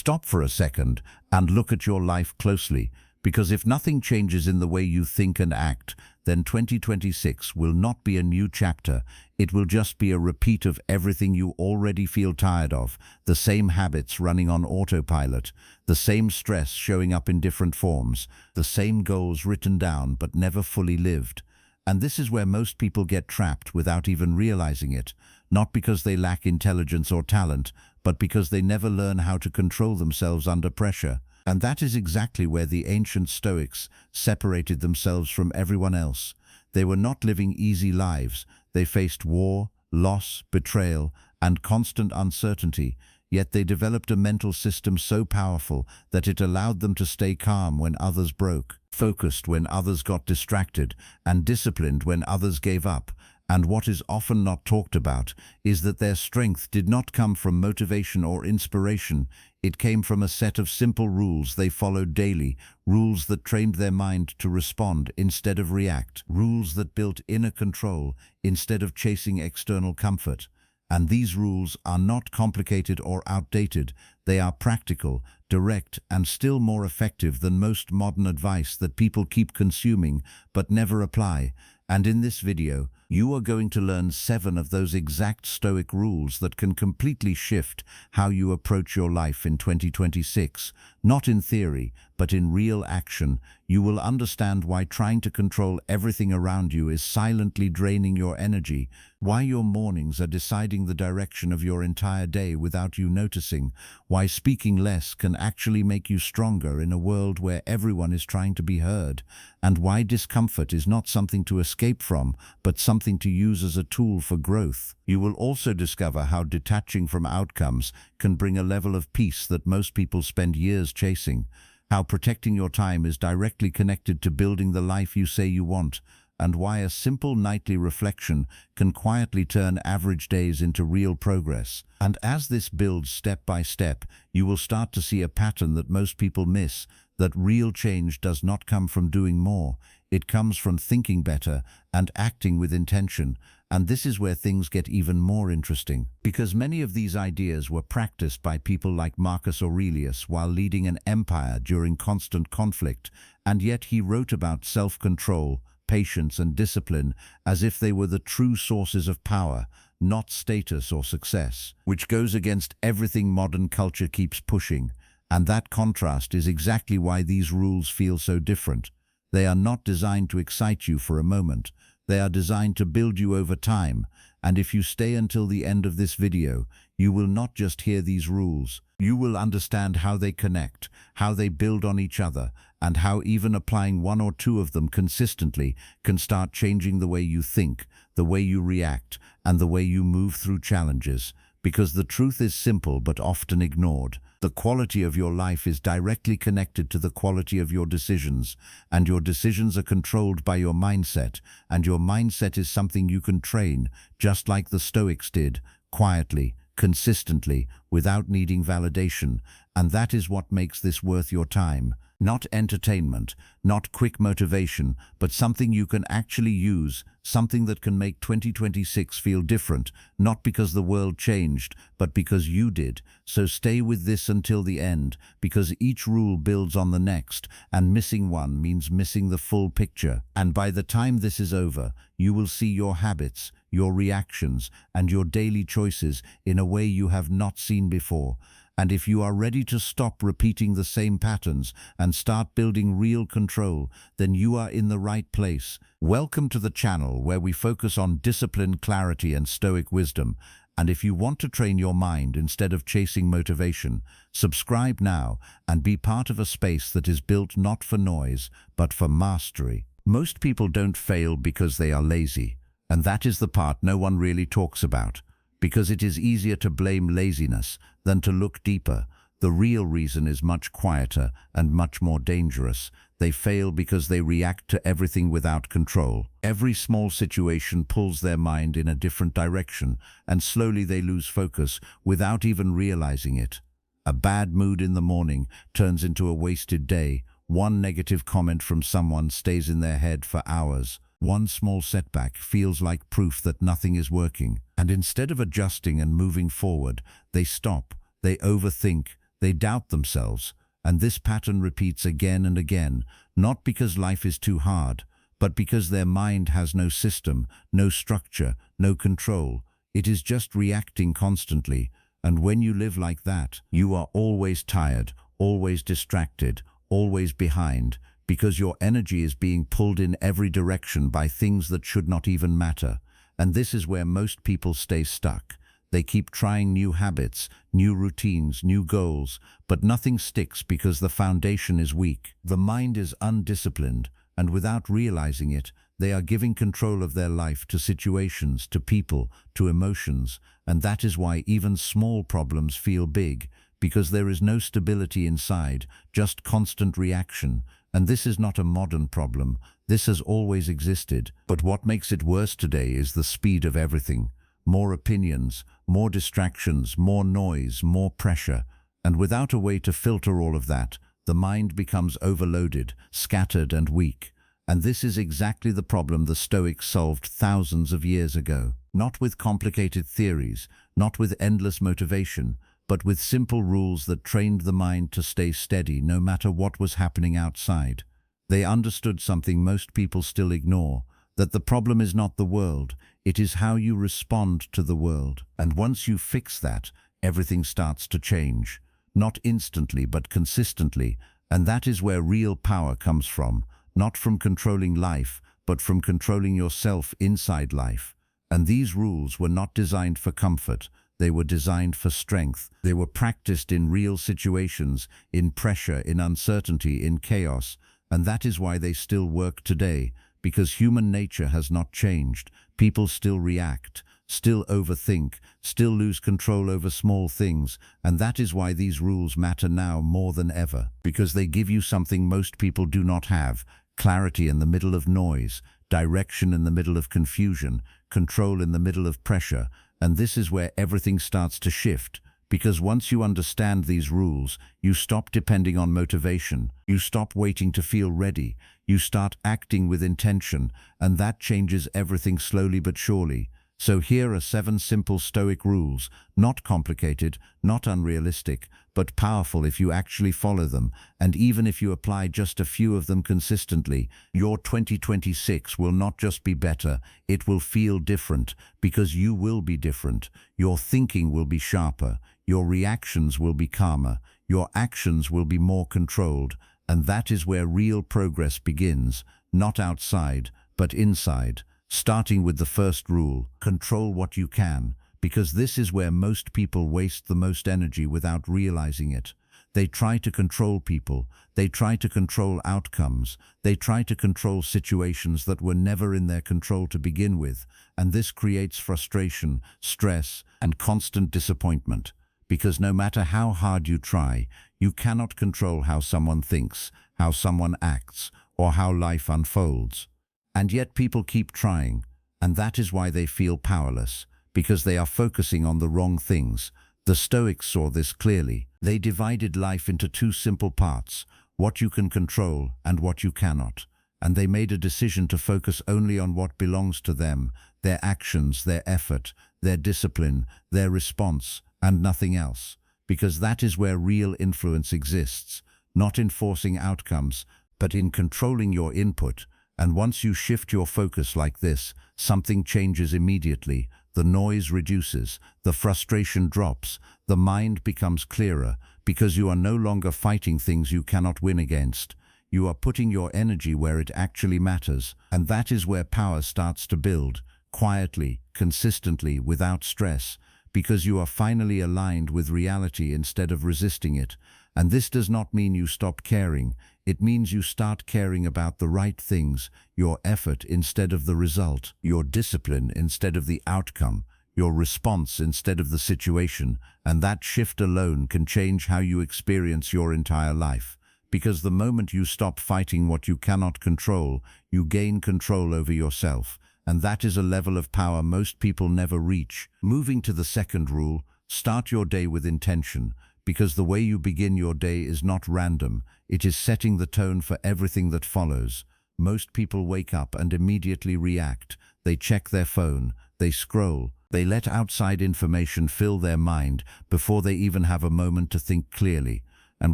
stop for a second and look at your life closely, because if nothing changes in the way you think and act, then 2026 will not be a new chapter. It will just be a repeat of everything you already feel tired of, the same habits running on autopilot, the same stress showing up in different forms, the same goals written down but never fully lived. And this is where most people get trapped without even realizing it, not because they lack intelligence or talent, but because they never learn how to control themselves under pressure. And that is exactly where the ancient Stoics separated themselves from everyone else. They were not living easy lives. They faced war, loss, betrayal, and constant uncertainty, yet they developed a mental system so powerful that it allowed them to stay calm when others broke, focused when others got distracted, and disciplined when others gave up. And what is often not talked about is that their strength did not come from motivation or inspiration. It came from a set of simple rules they followed daily, rules that trained their mind to respond instead of react, rules that built inner control instead of chasing external comfort. And these rules are not complicated or outdated. They are practical, direct, and still more effective than most modern advice that people keep consuming but never apply. And in this video, you are going to learn 7 of those exact Stoic rules that can completely shift how you approach your life in 2026. Not in theory, but in real action. You will understand why trying to control everything around you is silently draining your energy, why your mornings are deciding the direction of your entire day without you noticing, why speaking less can actually make you stronger in a world where everyone is trying to be heard, and why discomfort is not something to escape from, but something to use as a tool for growth. You will also discover how detaching from outcomes can bring a level of peace that most people spend years chasing, how protecting your time is directly connected to building the life you say you want, and why a simple nightly reflection can quietly turn average days into real progress. And as this builds step by step, you will start to see a pattern that most people miss, that real change does not come from doing more. It comes from thinking better and acting with intention. And this is where things get even more interesting, because many of these ideas were practiced by people like Marcus Aurelius while leading an empire during constant conflict, and yet he wrote about self-control, patience, and discipline as if they were the true sources of power, not status or success, which goes against everything modern culture keeps pushing. And that contrast is exactly why these rules feel so different. They are not designed to excite you for a moment. They are designed to build you over time. And if you stay until the end of this video, you will not just hear these rules. You will understand how they connect, how they build on each other, and how even applying 1 or 2 of them consistently can start changing the way you think, the way you react, and the way you move through challenges. Because the truth is simple but often ignored. The quality of your life is directly connected to the quality of your decisions, and your decisions are controlled by your mindset, and your mindset is something you can train, just like the Stoics did, quietly, consistently, without needing validation. And that is what makes this worth your time. Not entertainment, not quick motivation, but something you can actually use, something that can make 2026 feel different, not because the world changed, but because you did. So stay with this until the end, because each rule builds on the next, and missing one means missing the full picture. And by the time this is over, you will see your habits, your reactions, and your daily choices in a way you have not seen before. And if you are ready to stop repeating the same patterns and start building real control, then you are in the right place. Welcome to the channel where we focus on discipline, clarity, and Stoic wisdom. And if you want to train your mind instead of chasing motivation, subscribe now and be part of a space that is built not for noise, but for mastery. Most people don't fail because they are lazy, and that is the part no one really talks about. Because it is easier to blame laziness than to look deeper. The real reason is much quieter and much more dangerous. They fail because they react to everything without control. Every small situation pulls their mind in a different direction, and slowly they lose focus without even realizing it. A bad mood in the morning turns into a wasted day. One negative comment from someone stays in their head for hours. One small setback feels like proof that nothing is working. And instead of adjusting and moving forward, they stop, they overthink, They doubt themselves, and this pattern repeats again and again, not because life is too hard, but because their mind has no system, no structure, no control. It is just reacting constantly, and when you live like that, you are always tired, always distracted, always behind, because your energy is being pulled in every direction by things that should not even matter. And this is where most people stay stuck. They keep trying new habits, new routines, new goals, but nothing sticks because the foundation is weak. The mind is undisciplined, and without realizing it, they are giving control of their life to situations, to people, to emotions, and that is why even small problems feel big, because there is no stability inside, just constant reaction. And this is not a modern problem. This has always existed. But what makes it worse today is the speed of everything. More opinions, more distractions, more noise, more pressure. And without a way to filter all of that, the mind becomes overloaded, scattered and weak. And this is exactly the problem the Stoics solved thousands of years ago. Not with complicated theories, not with endless motivation, but with simple rules that trained the mind to stay steady no matter what was happening outside. They understood something most people still ignore, that the problem is not the world, it is how you respond to the world. And once you fix that, everything starts to change. Not instantly, but consistently, and that is where real power comes from, not from controlling life, but from controlling yourself inside life. And these rules were not designed for comfort. They were designed for strength. They were practiced in real situations, in pressure, in uncertainty, in chaos. And that is why they still work today, because human nature has not changed. People still react, still overthink, still lose control over small things. And that is why these rules matter now more than ever, because they give you something most people do not have: clarity in the middle of noise, direction in the middle of confusion, control in the middle of pressure. And this is where everything starts to shift, because once you understand these rules, you stop depending on motivation, you stop waiting to feel ready, you start acting with intention, and that changes everything slowly but surely. So here are 7 simple Stoic rules, not complicated, not unrealistic, but powerful if you actually follow them. And even if you apply just a few of them consistently, your 2026 will not just be better, it will feel different, because you will be different. Your thinking will be sharper, your reactions will be calmer, your actions will be more controlled, and that is where real progress begins, not outside, but inside. Starting with the first rule, control what you can, because this is where most people waste the most energy without realizing it. They try to control people, they try to control outcomes, they try to control situations that were never in their control to begin with, and this creates frustration, stress, and constant disappointment. Because no matter how hard you try, you cannot control how someone thinks, how someone acts, or how life unfolds. And yet people keep trying, and that is why they feel powerless, because they are focusing on the wrong things. The Stoics saw this clearly. They divided life into 2 simple parts, what you can control and what you cannot. And they made a decision to focus only on what belongs to them, their actions, their effort, their discipline, their response, and nothing else. Because that is where real influence exists, not in forcing outcomes, but in controlling your input. And once you shift your focus like this, something changes immediately. The noise reduces, the frustration drops, the mind becomes clearer, because you are no longer fighting things you cannot win against. You are putting your energy where it actually matters, and that is where power starts to build, quietly, consistently, without stress, because you are finally aligned with reality instead of resisting it. And this does not mean you stop caring. It means you start caring about the right things, your effort instead of the result, your discipline instead of the outcome, your response instead of the situation. And that shift alone can change how you experience your entire life. Because the moment you stop fighting what you cannot control, you gain control over yourself. And that is a level of power most people never reach. Moving to the second rule, start your day with intention. Because the way you begin your day is not random, it is setting the tone for everything that follows. Most people wake up and immediately react. They check their phone, they scroll, They let outside information fill their mind before they even have a moment to think clearly, and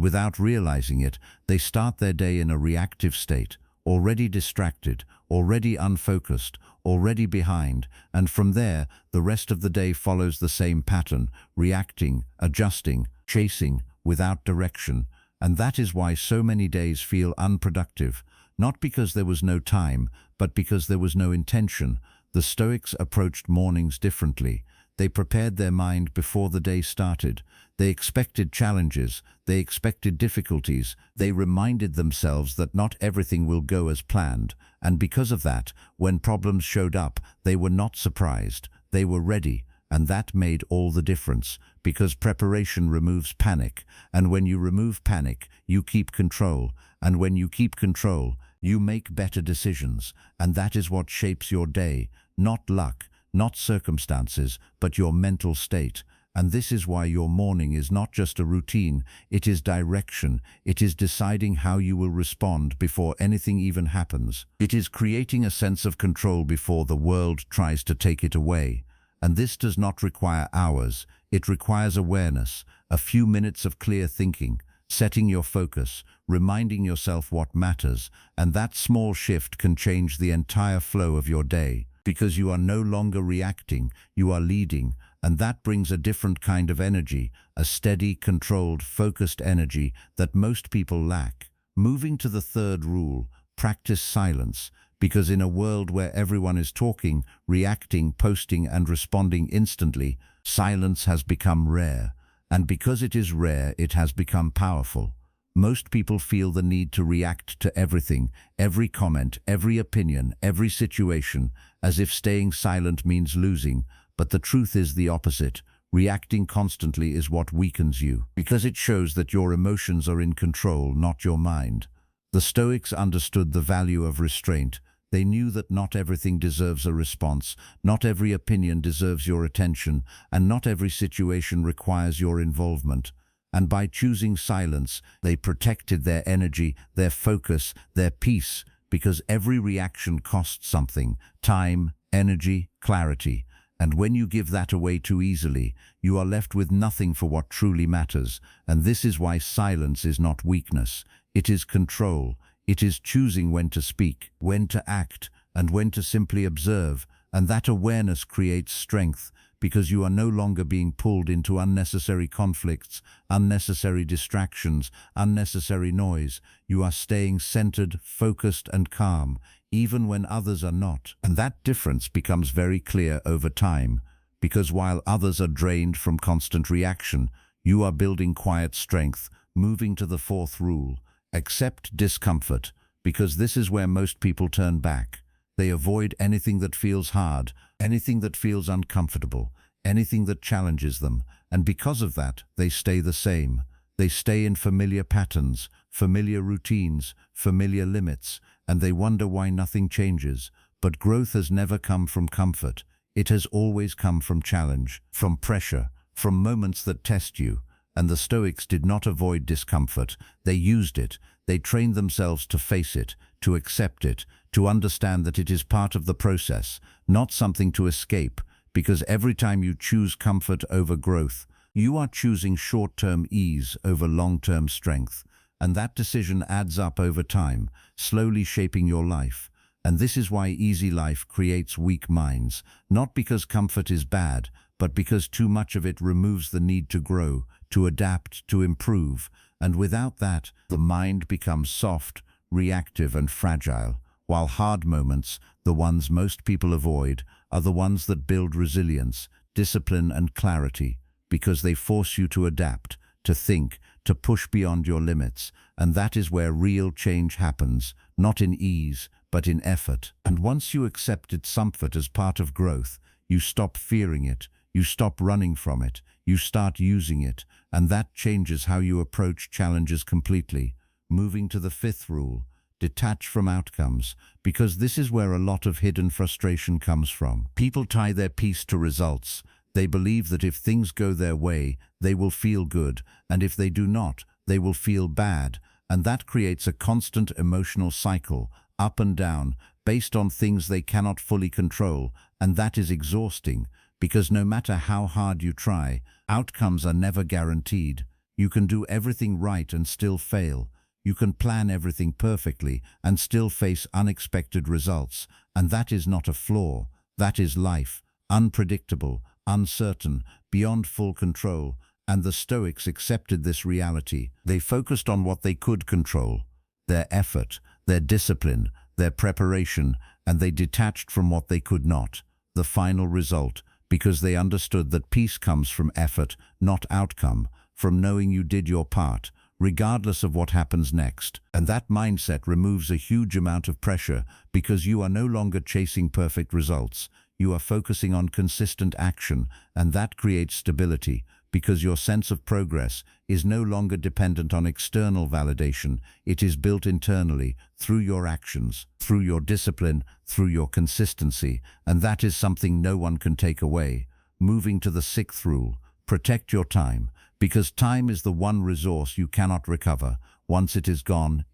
without realizing it, they start their day in a reactive state, already distracted, already unfocused, already behind, and from there, the rest of the day follows the same pattern, reacting, adjusting, chasing, without direction. And that is why so many days feel unproductive, not because there was no time, but because there was no intention. The Stoics approached mornings differently. They prepared their mind before the day started. They expected challenges. They expected difficulties. They reminded themselves that not everything will go as planned. And because of that, when problems showed up, they were not surprised. They were ready. And that made all the difference, because preparation removes panic. And when you remove panic, you keep control. And when you keep control, you make better decisions. And that is what shapes your day. Not luck, not circumstances, but your mental state. And this is why your morning is not just a routine, it is direction. It is deciding how you will respond before anything even happens. It is creating a sense of control before the world tries to take it away. And this does not require hours, it requires awareness, a few minutes of clear thinking, setting your focus, reminding yourself what matters, and that small shift can change the entire flow of your day. Because you are no longer reacting, you are leading, and that brings a different kind of energy, a steady, controlled, focused energy that most people lack. Moving to the third rule, practice silence, because in a world where everyone is talking, reacting, posting, and responding instantly, silence has become rare. And because it is rare, it has become powerful. Most people feel the need to react to everything, every comment, every opinion, every situation, as if staying silent means losing. But the truth is the opposite. Reacting constantly is what weakens you, because it shows that your emotions are in control, not your mind. The Stoics understood the value of restraint. They knew that not everything deserves a response, not every opinion deserves your attention, and not every situation requires your involvement. And by choosing silence, they protected their energy, their focus, their peace, because every reaction costs something: time, energy, clarity. And when you give that away too easily, you are left with nothing for what truly matters. And this is why silence is not weakness. It is control. It is choosing when to speak, when to act, and when to simply observe. And that awareness creates strength, because you are no longer being pulled into unnecessary conflicts, unnecessary distractions, unnecessary noise. You are staying centered, focused, and calm, even when others are not. And that difference becomes very clear over time, because while others are drained from constant reaction, you are building quiet strength. Moving to the fourth rule, accept discomfort, because this is where most people turn back. They avoid anything that feels hard, anything that feels uncomfortable, anything that challenges them, and because of that, they stay the same. They stay in familiar patterns, familiar routines, familiar limits, and they wonder why nothing changes. But growth has never come from comfort. It has always come from challenge, from pressure, from moments that test you. And the Stoics did not avoid discomfort. They used it. They trained themselves to face it, to accept it, to understand that it is part of the process, not something to escape, because every time you choose comfort over growth, you are choosing short-term ease over long-term strength. And that decision adds up over time, slowly shaping your life. And this is why easy life creates weak minds, not because comfort is bad, but because too much of it removes the need to grow, to adapt, to improve. And without that, the mind becomes soft, reactive, and fragile, while hard moments, the ones most people avoid, are the ones that build resilience, discipline, and clarity, because they force you to adapt, to think, to push beyond your limits. And that is where real change happens, not in ease, but in effort. And once you accept discomfort as part of growth, you stop fearing it, you stop running from it, you start using it, and that changes how you approach challenges completely. Moving to the fifth rule, detach from outcomes, because this is where a lot of hidden frustration comes from. People tie their peace to results. They believe that if things go their way, they will feel good, and if they do not, they will feel bad. And that creates a constant emotional cycle, up and down, based on things they cannot fully control, and that is exhausting, because no matter how hard you try, outcomes are never guaranteed. You can do everything right and still fail. You can plan everything perfectly and still face unexpected results. And that is not a flaw. That is life, unpredictable, uncertain, beyond full control. And the Stoics accepted this reality. They focused on what they could control, their effort, their discipline, their preparation, and they detached from what they could not. The final result, because they understood that peace comes from effort, not outcome, from knowing you did your part, regardless of what happens next. And that mindset removes a huge amount of pressure because you are no longer chasing perfect results. You are focusing on consistent action, and that creates stability because your sense of progress is no longer dependent on external validation. It is built internally through your actions, through your discipline, through your consistency, and that is something no one can take away. Moving to the sixth rule, protect your time, because time is the one resource you cannot recover. Once it is gone,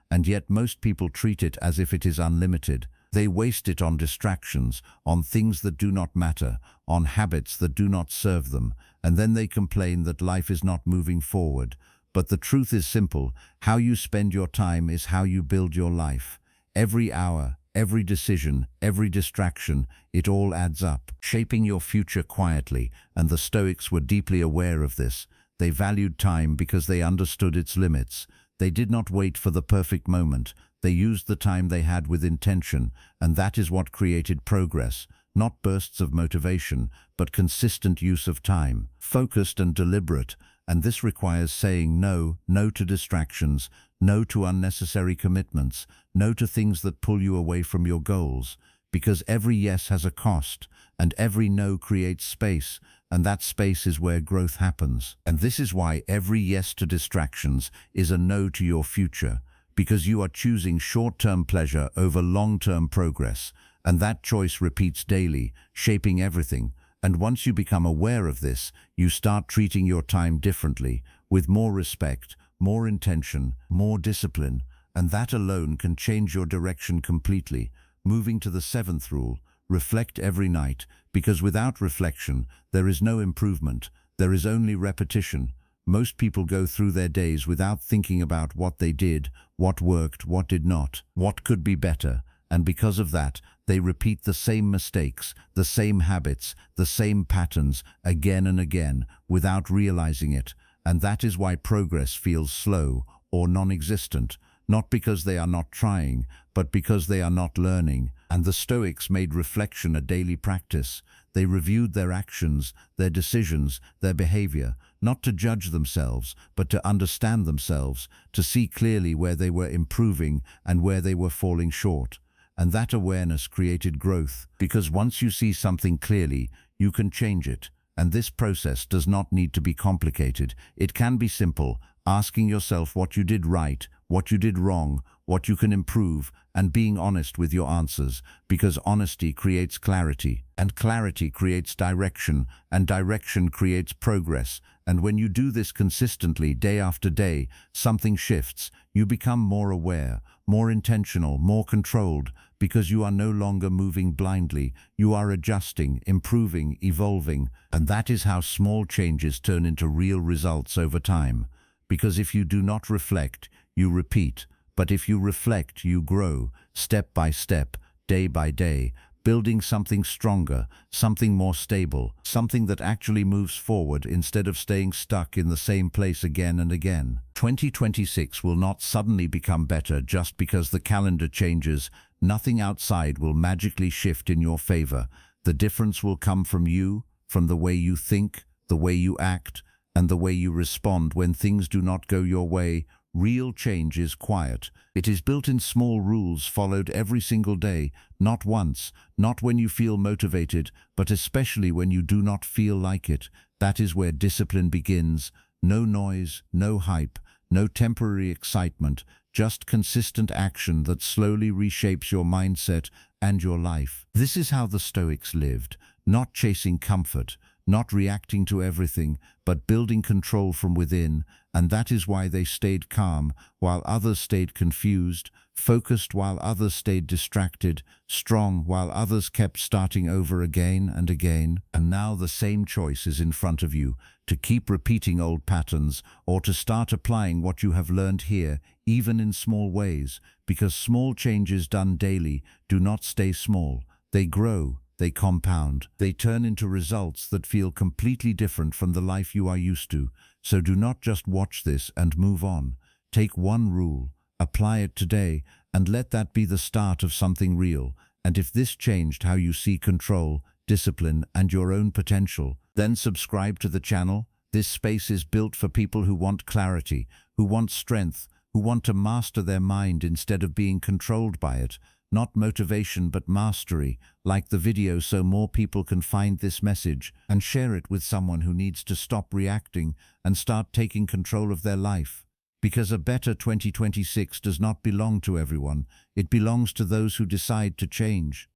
and yet most people treat it as if it is unlimited. They waste it on distractions, on things that do not matter, on habits that do not serve them, and then they complain that life is not moving forward. But the truth is simple: how you spend your time is how you build your life. Every hour, every decision, every distraction, it all adds up, shaping your future quietly, and the Stoics were deeply aware of this. They valued time because they understood its limits. They did not wait for the perfect moment. They used the time they had with intention, and that is what created progress. Not bursts of motivation, but consistent use of time, focused and deliberate. And this requires saying no to distractions, no to unnecessary commitments, no to things that pull you away from your goals. Because every yes has a cost, and every no creates space, and that space is where growth happens. And this is why every yes to distractions is a no to your future, because you are choosing short-term pleasure over long-term progress, and that choice repeats daily, shaping everything. And once you become aware of this, you start treating your time differently, with more respect, more intention, more discipline, and that alone can change your direction completely. Moving to the seventh rule, reflect every night, because without reflection, there is no improvement, there is only repetition. Most people go through their days without thinking about what they did, what worked, what did not, what could be better, and because of that, they repeat the same mistakes, the same habits, the same patterns again and again without realizing it. And that is why progress feels slow or non-existent, not because they are not trying, but because they are not learning. And the Stoics made reflection a daily practice. They reviewed their actions, their decisions, their behavior, not to judge themselves, but to understand themselves, to see clearly where they were improving and where they were falling short. And that awareness created growth, because once you see something clearly, you can change it. And this process does not need to be complicated. It can be simple, asking yourself what you did right, what you did wrong, what you can improve, and being honest with your answers, because honesty creates clarity, and clarity creates direction, and direction creates progress. And when you do this consistently, day after day, something shifts. You become more aware, more intentional, more controlled, because you are no longer moving blindly. You are adjusting, improving, evolving, and that is how small changes turn into real results over time. Because if you do not reflect, you repeat. But if you reflect, you grow, step by step, day by day, building something stronger, something more stable, something that actually moves forward instead of staying stuck in the same place again and again. 2026 will not suddenly become better just because the calendar changes. Nothing outside will magically shift in your favor. The difference will come from you, from the way you think, the way you act, and the way you respond when things do not go your way. Real change is quiet. It is built in small rules followed every single day, not once, not when you feel motivated, but especially when you do not feel like it. That is where discipline begins. No noise, no hype, no temporary excitement, just consistent action that slowly reshapes your mindset and your life. This is how the Stoics lived, not chasing comfort, not reacting to everything, but building control from within. and that is why they stayed calm while others stayed confused, focused while others stayed distracted, strong while others kept starting over again and again. And now the same choice is in front of you, to keep repeating old patterns or to start applying what you have learned here, even in small ways, because small changes done daily do not stay small. They grow, they compound, they turn into results that feel completely different from the life you are used to. So do not just watch this and move on. Take one rule, apply it today, and let that be the start of something real. And if this changed how you see control, discipline, and your own potential, then subscribe to the channel. This space is built for people who want clarity, who want strength, who want to master their mind instead of being controlled by it. Not motivation but mastery. Like the video so more people can find this message, and share it with someone who needs to stop reacting and start taking control of their life. Because a better 2026 does not belong to everyone. It belongs to those who decide to change.